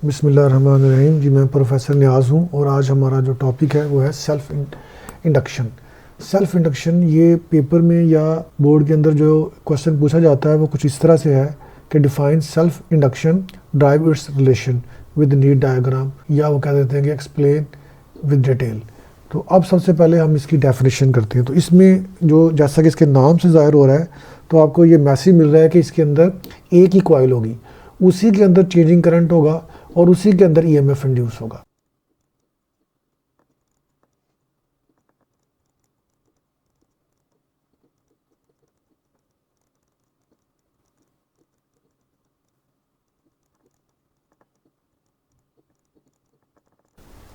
बिस्मिल्लाहिर्रहमानिर्रहीम। जी मैं प्रोफेसर नियाज़ हूँ और आज हमारा जो टॉपिक है वो है सेल्फ इंडक्शन। सेल्फ इंडक्शन ये पेपर में या बोर्ड के अंदर जो क्वेश्चन पूछा जाता है वो कुछ इस तरह से है कि define self induction, drive it's relation with need diagram, या वो कह देते हैं कि एक्सप्लेन विद डिटेल। तो अब सबसे पहले हम इसकी डेफिनेशन करते हैं। तो इसमें जो जैसा कि इसके नाम से ज़ाहिर हो रहा है, तो आपको ये मैसेज मिल रहा है कि इसके अंदर एक ही कॉइल होगी, उसी के अंदर चेंजिंग करंट होगा और उसी के अंदर ईएमएफ इंड्यूस होगा।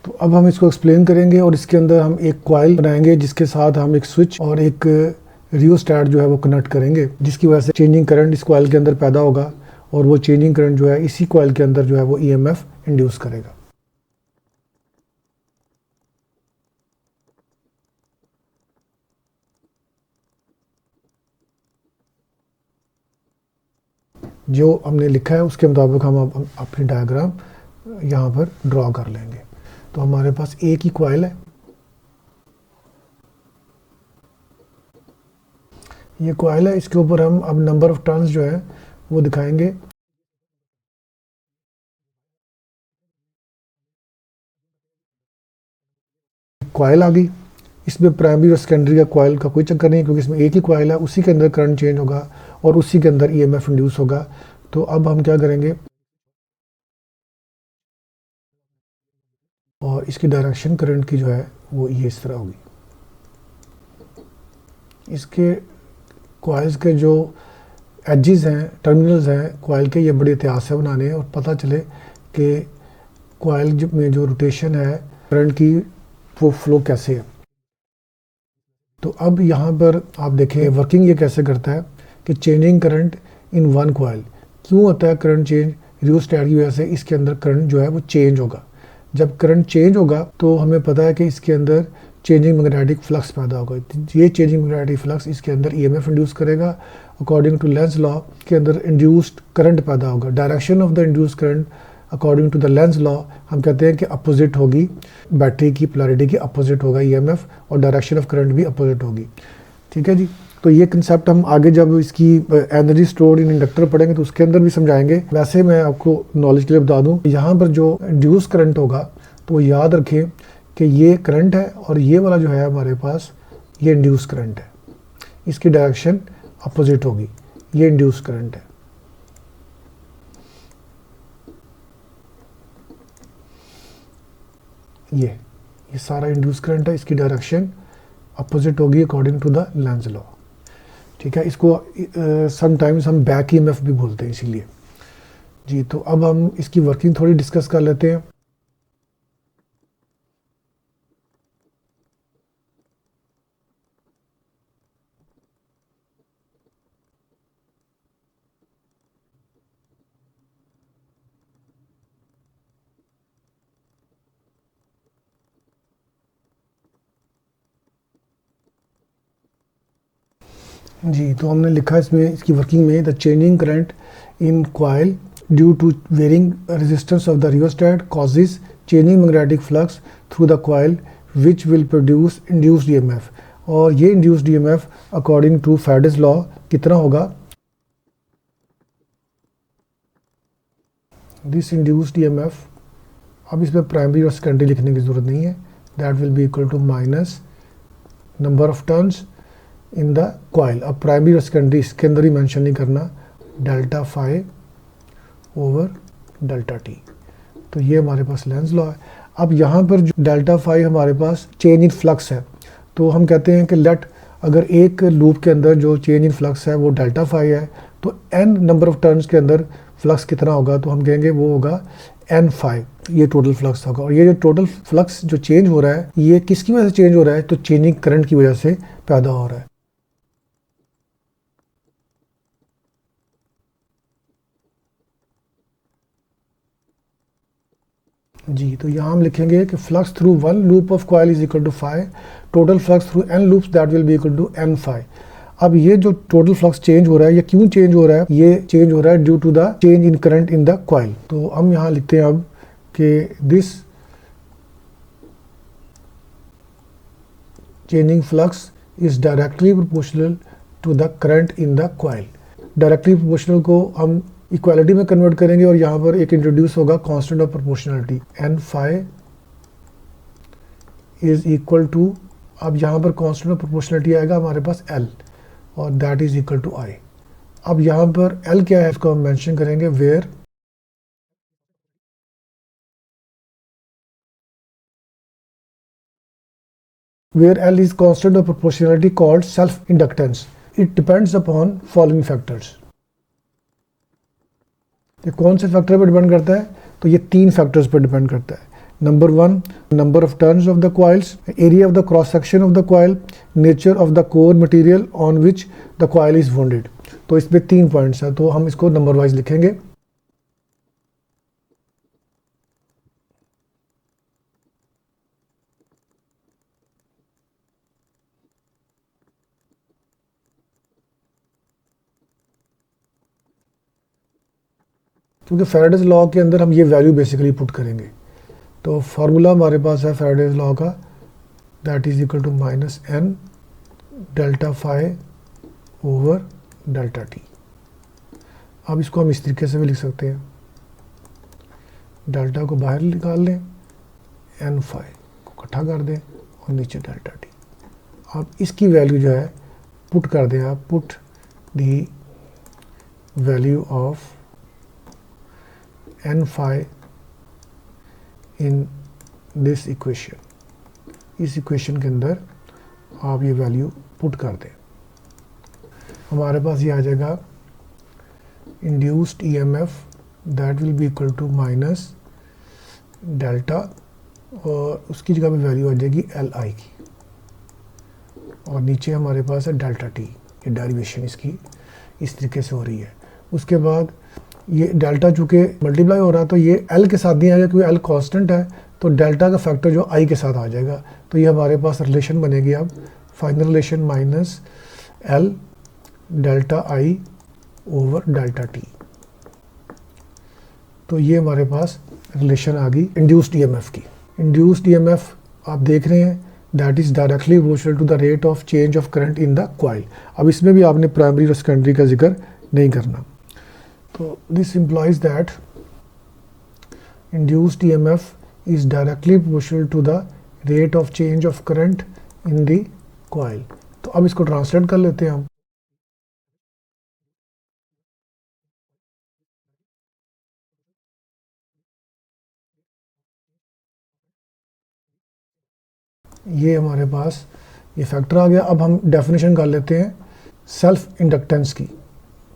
तो अब हम इसको एक्सप्लेन करेंगे और इसके अंदर हम एक कॉइल बनाएंगे जिसके साथ हम एक स्विच और एक रियोस्टैट जो है वो कनेक्ट करेंगे, जिसकी वजह से चेंजिंग करंट इस कॉइल के अंदर पैदा होगा और वो चेंजिंग करंट जो है इसी कॉइल के अंदर जो है वो ईएमएफ इंड्यूस करेगा। जो हमने लिखा है उसके मुताबिक हम अपनी डायग्राम यहाँ पर ड्रॉ कर लेंगे। तो हमारे पास एक ही कॉइल है, ये कॉइल है, इसके ऊपर हम अब नंबर ऑफ टर्न्स जो है वो दिखाएंगे। कॉइल आ गई, इसमें प्राइमरी और सेकेंडरी का कॉइल का कोई चक्कर नहीं, क्योंकि इसमें एक ही कॉइल है, उसी के अंदर करंट चेंज होगा और उसी के अंदर ईएमएफ इंड्यूस होगा। तो अब हम क्या करेंगे, और इसकी डायरेक्शन करंट की जो है वो ये इस तरह होगी। इसके कॉइल्स के जो एजेस हैं, टर्मिनल्स हैं कॉइल के, ये बड़े एहतियात से बनाने हैं और पता चले कि कॉइल में जो रोटेशन है करंट की वो फ्लो कैसे है। तो अब यहाँ पर आप देखें वर्किंग ये कैसे करता है कि changing current in one coil. क्यों होता है करंट चेंज? रियोस्टैट की वजह से इसके अंदर करंट जो है वो चेंज होगा। जब करंट चेंज होगा तो हमें पता है कि इसके अंदर चेंजिंग मैग्नेटिक फ्लक्स पैदा होगा। ये चेंजिंग मैग्नेटिक फ्लक्स इसके अंदर ईएमएफ इंड्यूस करेगा। अकॉर्डिंग टू लेंज लॉ के अंदर इंड्यूस्ड करंट पैदा होगा। Direction of the induced current according to the Lenz law हम कहते हैं कि अपोजिट होगी, बैटरी की पोलैरिटी की अपोजिट होगा ईएमएफ, और डायरेक्शन ऑफ करंट भी अपोजिट होगी। ठीक है जी। तो ये कंसेप्ट हम आगे जब इसकी एनर्जी स्टोर्ड इन इंडक्टर पढ़ेंगे तो उसके अंदर भी समझाएंगे। वैसे मैं आपको नॉलेज के लिए बता दूं, यहाँ पर जो इंड्यूस करंट होगा तो वो याद रखें कि ये करंट है और ये वाला जो है हमारे पास ये इंड्यूस करंट है, इसकी डायरेक्शन अपोजिट होगी। ये इंड्यूस करंट है, ये सारा इंड्यूस करंट है, इसकी डायरेक्शन अपोजिट होगी according to the Lenz law. ठीक है, इसको समटाइम्स हम बैक ईएमएफ भी बोलते हैं इसीलिए जी। तो अब हम इसकी वर्किंग थोड़ी डिस्कस कर लेते हैं। जी, तो हमने लिखा इसमें इसकी वर्किंग में, the changing current in coil due to varying resistance of the rheostat causes changing magnetic flux through the coil which will produce induced EMF. और ये induced EMF according to Faraday's law कितना होगा? This induced EMF, अब इसमें primary और secondary लिखने की ज़रूरत नहीं है, that will be equal to minus number of turns in the coil. अब प्राइमरी और सेकेंडरी इसके अंदर ही मेंशन नहीं करना, delta phi over delta T. तो ये हमारे पास लेंज लॉ है। अब यहाँ पर जो डेल्टा फाई हमारे पास चेंज इन फ्लक्स है, तो हम कहते हैं कि लेट, अगर एक लूप के अंदर जो चेंज इन फ्लक्स है वो डेल्टा फाई है, तो एन नंबर ऑफ टर्न्स के अंदर फ्लक्स कितना होगा? तो हम कहेंगे वो होगा एन फाई, ये टोटल फ्लक्स होगा। और ये जो टोटल फ्लक्स जो चेंज हो रहा है ये किसकी वजह से चेंज हो रहा है? तो चेंजिंग करंट की वजह से पैदा हो रहा है। जी, तो यहाँ हम लिखेंगे कि flux through one loop of coil is equal to phi, total flux through N loops that will be equal to N phi. अब ये जो टोटल फ्लक्स चेंज हो रहा है, ये क्यों चेंज हो रहा है? ये चेंज हो रहा है due to the change in current in the coil. तो हम यहाँ लिखते हैं अब कि this changing flux is directly proportional to the current in the coil. Directly proportional को हम इक्वालिटी में कन्वर्ट करेंगे और यहाँ पर एक इंट्रोड्यूस होगा constant of proportionality N phi is equal to, अब यहाँ पर कांस्टेंट ऑफ प्रोपोर्शनलिटी आएगा हमारे पास एल और that is equal to I. अब यहाँ पर एल क्या है इसको हम मेंशन करेंगे where L is constant of proportionality called self-inductance. It depends upon following factors. ये कौन से फैक्टर पर डिपेंड करता है? तो ये 3 फैक्टर्स पर डिपेंड करता है। Number 1, number of turns of the coils, area of the cross section of the coil, nature of the core material on which the coil is bounded. तो इसमें 3 पॉइंट्स हैं, तो हम इसको नंबर वाइज लिखेंगे। क्योंकि फैराडेज लॉ के अंदर हम ये वैल्यू बेसिकली पुट करेंगे। तो फार्मूला हमारे पास है फैराडेज लॉ का, that is equal to minus N delta phi over delta T. अब इसको हम इस तरीके से भी लिख सकते हैं, डेल्टा को बाहर निकाल लें, एन फाई को इकट्ठा कर दें और नीचे डेल्टा टी। अब इसकी वैल्यू जो है पुट कर दें आप, put the value of n phi in this equation, इस इक्वेशन के अंदर आप ये वैल्यू पुट कर दें। हमारे पास ये आ जाएगा induced EMF that will be equal to minus delta, और उसकी जगह पे वैल्यू आ जाएगी एल आई की, और नीचे हमारे पास है डेल्टा टी। ये डेरिवेशन इसकी इस तरीके से हो रही है। उसके बाद ये डेल्टा चूँकि मल्टीप्लाई हो रहा है तो ये एल के साथ नहीं आएगा, क्योंकि एल कांस्टेंट है, तो डेल्टा का फैक्टर जो आई के साथ आ जाएगा। तो ये हमारे पास रिलेशन बनेगी अब final relation minus L delta I over delta T. तो ये हमारे पास रिलेशन आ गई इंड्यूस्ड ईएमएफ की। इंड्यूस्ड ईएमएफ आप देख रहे हैं that is directly proportional to the rate of change of current in the coil. अब इसमें भी आपने प्राइमरी और सेकेंडरी का जिक्र नहीं करना। So this implies that induced EMF is directly proportional to the rate of change of current in the coil. तो अब इसको ट्रांसलेट कर लेते हैं हम। ये हमारे पास ये फैक्टर आ गया। अब हम डेफिनेशन कर लेते हैं सेल्फ इंडक्टेंस की।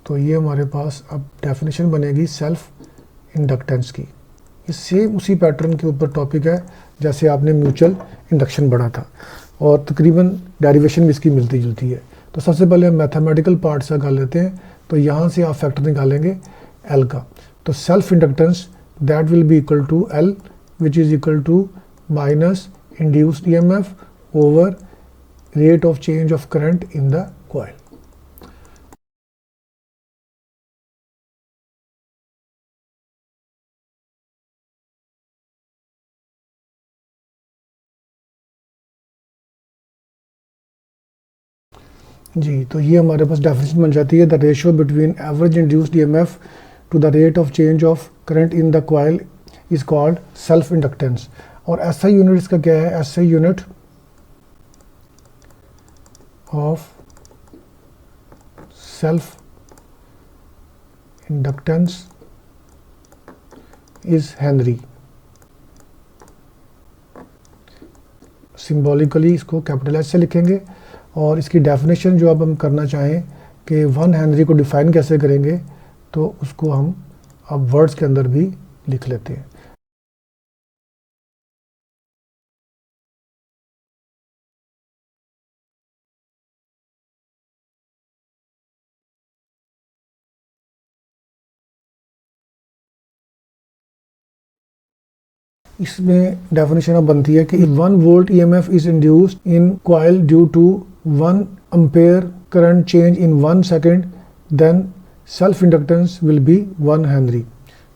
तो ये हमारे पास अब डेफिनेशन बनेगी सेल्फ इंडक्टेंस की। ये सेम उसी पैटर्न के ऊपर टॉपिक है जैसे आपने म्यूचुअल इंडक्शन पढ़ा था, और तकरीबन डेरिवेशन भी इसकी मिलती जुलती है। तो सबसे पहले हम मैथमेटिकल पार्ट से कर लेते हैं। तो यहाँ से आप फैक्टर निकालेंगे एल का। तो self inductance that will be equal to L which is equal to minus induced EMF over rate of change of current in the coil. जी, तो ये हमारे पास डेफिनेशन बन जाती है the ratio between average induced EMF to the rate of change of current in the coil is called self inductance. और SI unit इसका क्या है? SI unit of self inductance is Henry. Symbolically इसको capital H से लिखेंगे, और इसकी definition जो अब हम करना चाहें कि 1 हेनरी को डिफ़ाइन कैसे करेंगे, तो उसको हम अब वर्ड्स के अंदर भी लिख लेते हैं। इसमें डेफिनेशन अब बनती है कि 1 volt EMF is induced in coil due to 1 ampere current change in 1 second, then self inductance will be 1 henry.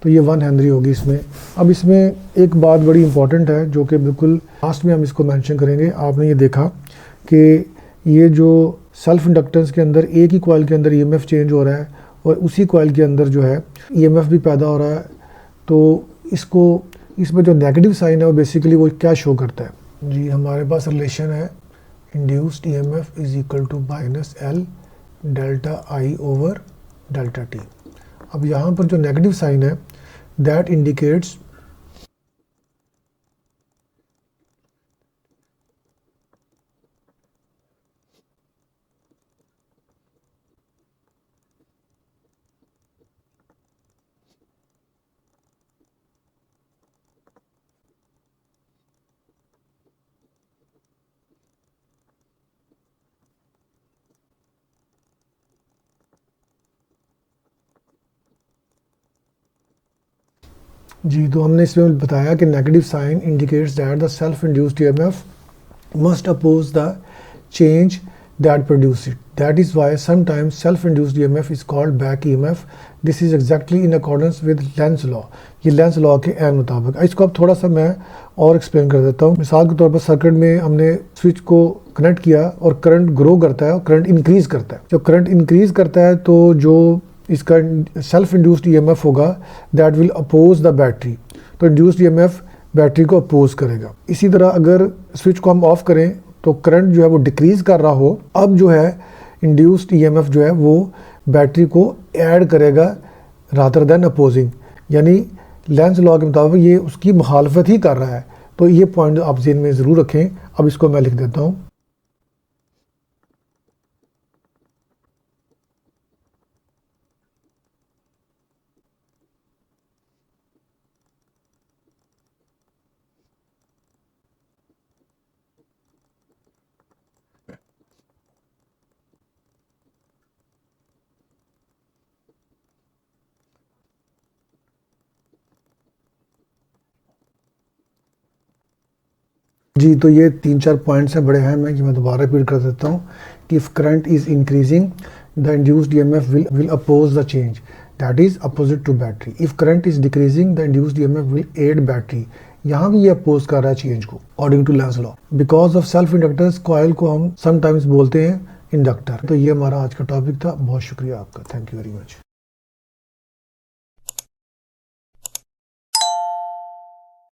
तो ये 1 हेनरी होगी इसमें। अब इसमें एक बात बड़ी इंपॉर्टेंट है जो कि बिल्कुल लास्ट में हम इसको मेंशन करेंगे। आपने ये देखा कि ये जो सेल्फ इंडक्टेंस के अंदर एक ही कॉइल के अंदर ईएमएफ चेंज हो रहा है और उसी कॉइल के अंदर जो है ईएमएफ भी पैदा हो रहा है। तो इसको इसमें जो नेगेटिव साइन है वो बेसिकली वो क्या शो करता है जी, हमारे पास रिलेशन है induced EMF is equal to -L delta I over delta T। अब यहाँ पर जो नेगेटिव साइन है दैट इंडिकेट्स जी, तो हमने इसमें बताया कि negative sign indicates that the self induced EMF must oppose the change that produce it. That is why sometimes self-induced EMF is called back EMF. This is exactly in accordance with Lenz law. ये Lenz law के N मुताबिक। इसको अब थोड़ा सा मैं और explain कर देता हूँ। मिसाल के तौर पर सर्किट में हमने स्विच को कनेक्ट किया और करंट ग्रो करता है और करंट इंक्रीज करता है। जब करंट इंक्रीज करता है तो जो इसका सेल्फ इंड्यूस्ड ईएमएफ होगा that will oppose the battery. तो इंड्यूस्ड ईएमएफ बैटरी को अपोज करेगा। इसी तरह अगर स्विच को हम ऑफ करें तो करंट जो है वो डिक्रीज कर रहा हो, अब जो है इंड्यूस्ड ईएमएफ जो है वो बैटरी को ऐड करेगा रादर देन अपोजिंग, यानी लेंस लॉ के मुताबिक ये उसकी मुखालफत ही कर रहा है। तो ये पॉइंट आप ज़हन में ज़रूर रखें। अब इसको मैं लिख देता हूँ। जी, तो ये 3-4 पॉइंट्स हैं, बड़े हैं, मैं दोबारा रिपीट कर देता हूँ कि if current is increasing the induced EMF will oppose the change that is opposite to battery. If current is decreasing the induced EMF will add battery. यहाँ भी ये अपोज कर रहा है चेंज को according to Lenz law. Because of self inductors coil को हम sometimes बोलते हैं इंडक्टर। तो ये हमारा आज का टॉपिक था। बहुत शुक्रिया आपका, थैंक यू वेरी मच।